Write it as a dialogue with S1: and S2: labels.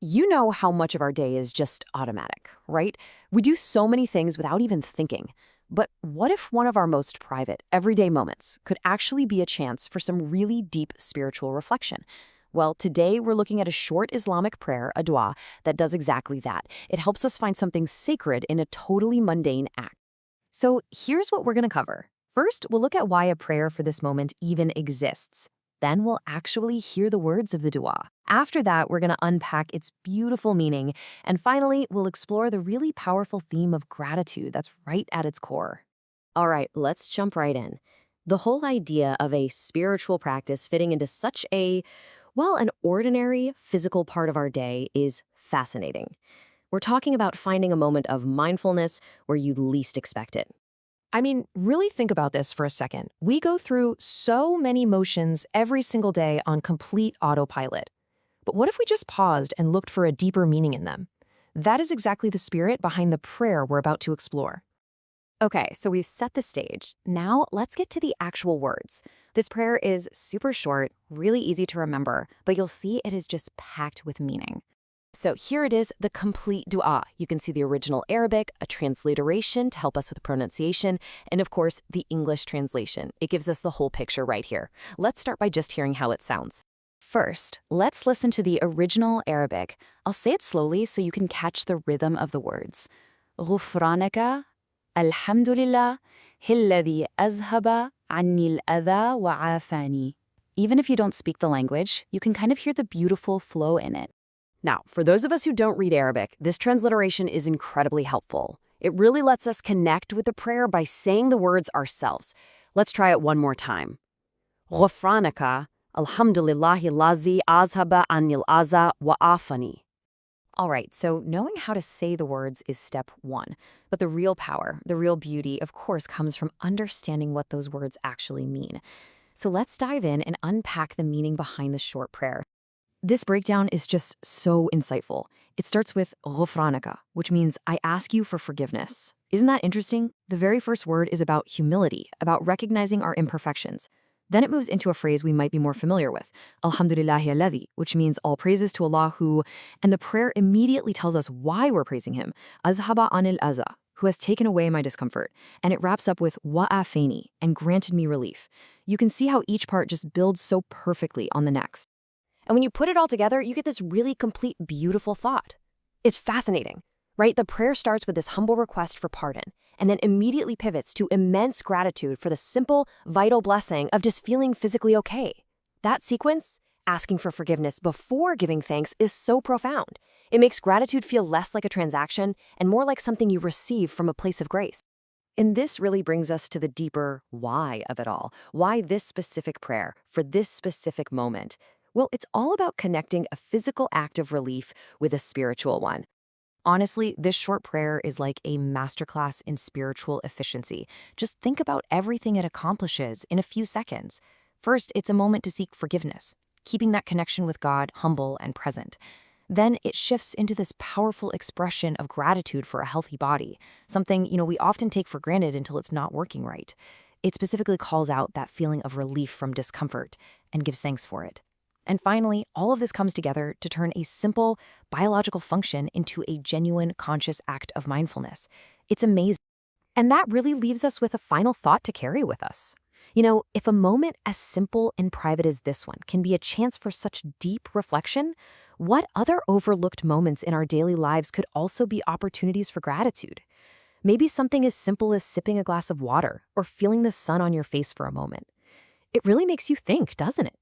S1: You know how much of our day is just automatic, right? We do so many things without even thinking. But what if one of our most private, everyday moments could actually be a chance for some really deep spiritual reflection? Well, today we're looking at a short Islamic prayer, a dua, that does exactly that. It helps us find something sacred in a totally mundane act. So here's what we're going to cover. First, we'll look at why a prayer for this moment even exists. Then we'll actually hear the words of the dua. After that, we're going to unpack its beautiful meaning. And finally, we'll explore the really powerful theme of gratitude that's right at its core. All right, let's jump right in. The whole idea of a spiritual practice fitting into such an ordinary physical part of our day is fascinating. We're talking about finding a moment of mindfulness where you'd least expect it.
S2: I mean, really think about this for a second. We go through so many motions every single day on complete autopilot. But what if we just paused and looked for a deeper meaning in them? That is exactly the spirit behind the prayer we're about to explore.
S1: Okay, so we've set the stage. Now let's get to the actual words. This prayer is super short, really easy to remember, but you'll see it is just packed with meaning. So here it is, the complete dua. You can see the original Arabic, a transliteration to help us with pronunciation, and of course, the English translation. It gives us the whole picture right here. Let's start by just hearing how it sounds. First, let's listen to the original Arabic. I'll say it slowly so you can catch the rhythm of the words. غفرانك الحمد لله الذي أذهب عني الأذى وعافاني. Even if you don't speak the language, you can kind of hear the beautiful flow in it. Now, for those of us who don't read Arabic, this transliteration is incredibly helpful. It really lets us connect with the prayer by saying the words ourselves. Let's try it one more time. غفرانك الحمد لله الذي أذهب عني الأذى وعافاني. All right, so knowing how to say the words is step one. But the real power, the real beauty, of course, comes from understanding what those words actually mean. So let's dive in and unpack the meaning behind the short prayer. This breakdown is just so insightful. It starts with غفرانك, which means I ask you for forgiveness. Isn't that interesting? The very first word is about humility, about recognizing our imperfections. Then it moves into a phrase we might be more familiar with, Alhamdulillahi alladhi, which means all praises to Allah who, and the prayer immediately tells us why we're praising him, Azhaba anil aza, who has taken away my discomfort, and it wraps up with wa'afani, and granted me relief. You can see how each part just builds so perfectly on the next. And when you put it all together, you get this really complete, beautiful thought. It's fascinating, right? The prayer starts with this humble request for pardon, and then immediately pivots to immense gratitude for the simple, vital blessing of just feeling physically okay. That sequence, asking for forgiveness before giving thanks, is so profound. It makes gratitude feel less like a transaction and more like something you receive from a place of grace. And this really brings us to the deeper why of it all. Why this specific prayer for this specific moment? Well, it's all about connecting a physical act of relief with a spiritual one. Honestly, this short prayer is like a masterclass in spiritual efficiency. Just think about everything it accomplishes in a few seconds. First, it's a moment to seek forgiveness, keeping that connection with God humble and present. Then it shifts into this powerful expression of gratitude for a healthy body, something, we often take for granted until it's not working right. It specifically calls out that feeling of relief from discomfort and gives thanks for it. And finally, all of this comes together to turn a simple biological function into a genuine conscious act of mindfulness. It's amazing. And that really leaves us with a final thought to carry with us. If a moment as simple and private as this one can be a chance for such deep reflection, what other overlooked moments in our daily lives could also be opportunities for gratitude? Maybe something as simple as sipping a glass of water or feeling the sun on your face for a moment. It really makes you think, doesn't it?